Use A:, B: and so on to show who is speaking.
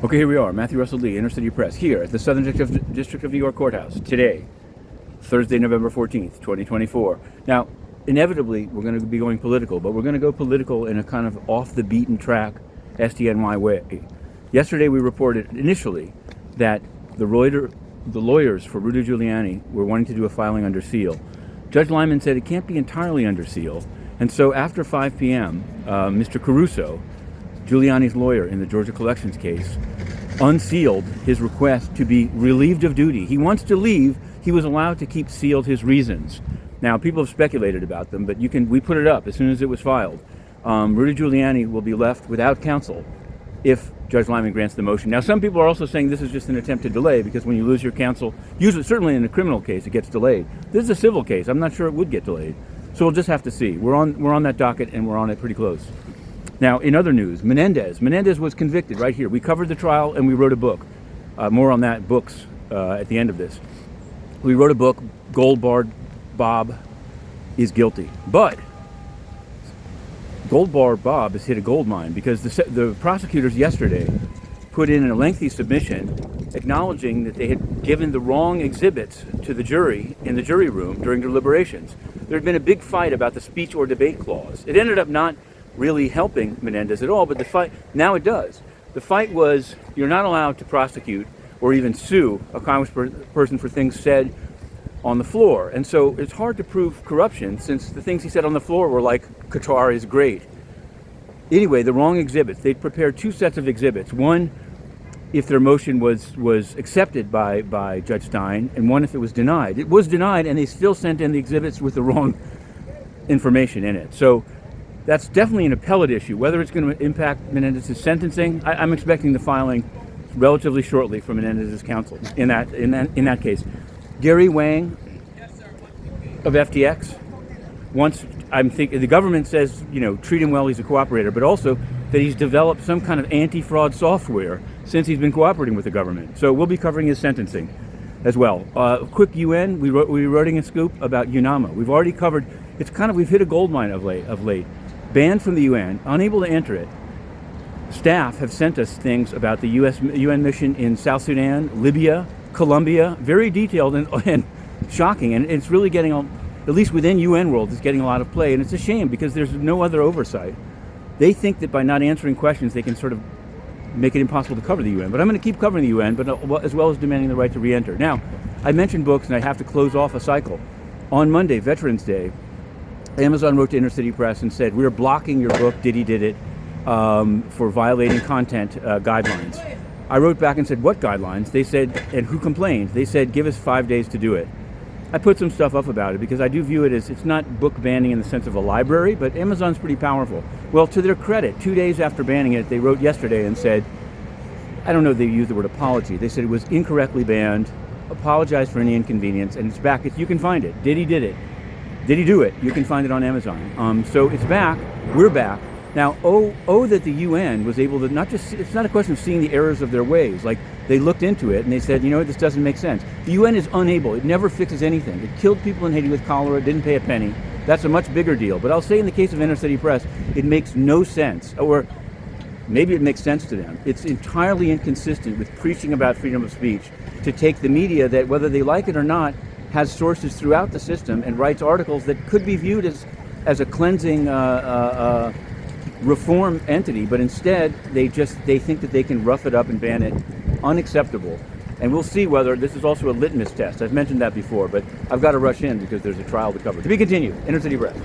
A: Okay, here we are, Matthew Russell Lee, Inner City Press, here at the Southern District of New York Courthouse, today, Thursday, November 14th, 2024. Now, inevitably, we're going to be going political, but we're going to go political in a kind of off-the-beaten-track SDNY way. Yesterday, we reported initially that the lawyers for Rudy Giuliani were wanting to do a filing under seal. Judge Lyman said it can't be entirely under seal, and so after 5 p.m., Mr. Caruso, Giuliani's lawyer in the Georgia collections case, unsealed his request to be relieved of duty. He wants to leave. He was allowed to keep sealed his reasons. Now, people have speculated about them, but we put it up as soon as it was filed. Rudy Giuliani will be left without counsel if Judge Lyman grants the motion. Now, some people are also saying this is just an attempt to delay, because when you lose your counsel, usually, certainly in a criminal case, it gets delayed. This is a civil case. I'm not sure it would get delayed. So we'll just have to see. We're on that docket, and we're on it pretty close. Now, in other news, Menendez was convicted right here. We covered the trial and we wrote a book. More on that, books, at the end of this. We wrote a book, Gold Bar Bob is Guilty. But Gold Bar Bob has hit a gold mine, because the prosecutors yesterday put in a lengthy submission acknowledging that they had given the wrong exhibits to the jury in the jury room during deliberations. There had been a big fight about the speech or debate clause. It ended up not really helping Menendez at all, but the fight, now it does. The fight was, you're not allowed to prosecute or even sue a congressperson for things said on the floor. And so it's hard to prove corruption, since the things he said on the floor were like, Qatar is great. Anyway, the wrong exhibits. They prepared two sets of exhibits. One, if their motion was accepted by Judge Stein, and one if it was denied. It was denied, and they still sent in the exhibits with the wrong information in it. So that's definitely an appellate issue. Whether it's going to impact Menendez's sentencing, I'm expecting the filing relatively shortly from Menendez's counsel in that case. Gary Wang of FTX wants, the government says, treat him well, he's a cooperator, but also that he's developed some kind of anti-fraud software since he's been cooperating with the government. So we'll be covering his sentencing as well. Quick UN, we're writing a scoop about UNAMA. We've already covered, we've hit a gold mine of late. Banned from the UN, unable to enter it. Staff have sent us things about the UN mission in South Sudan, Libya, Colombia, very detailed and shocking. And it's really getting, at least within UN world, it's getting a lot of play. And it's a shame, because there's no other oversight. They think that by not answering questions, they can sort of make it impossible to cover the UN. But I'm going to keep covering the UN, but as well as demanding the right to re-enter. Now, I mentioned books, and I have to close off a cycle. On Monday, Veterans Day, Amazon wrote to Inner City Press and said, we're blocking your book, Diddy Did It, for violating content guidelines. I wrote back and said, what guidelines? They said, and who complained? They said, give us 5 days to do it. I put some stuff up about it, because I do view it as, it's not book banning in the sense of a library, but Amazon's pretty powerful. Well, to their credit, 2 days after banning it, they wrote yesterday and said, I don't know if they used the word apology. They said it was incorrectly banned, apologized for any inconvenience, and it's back. You can find it. Diddy Did It. Diddy Do It? You can find it on Amazon. So it's back. We're back. Now, that the UN was able to it's not a question of seeing the errors of their ways. Like, they looked into it and they said, this doesn't make sense. The UN is unable. It never fixes anything. It killed people in Haiti with cholera, didn't pay a penny. That's a much bigger deal. But I'll say in the case of Inner City Press, it makes no sense. Or maybe it makes sense to them. It's entirely inconsistent with preaching about freedom of speech to take the media that, whether they like it or not, has sources throughout the system and writes articles that could be viewed as a cleansing reform entity, but instead they think that they can rough it up and ban it. Unacceptable. And we'll see whether this is also a litmus test. I've mentioned that before, but I've got to rush in because there's a trial to cover. To be continued. Inner City Press.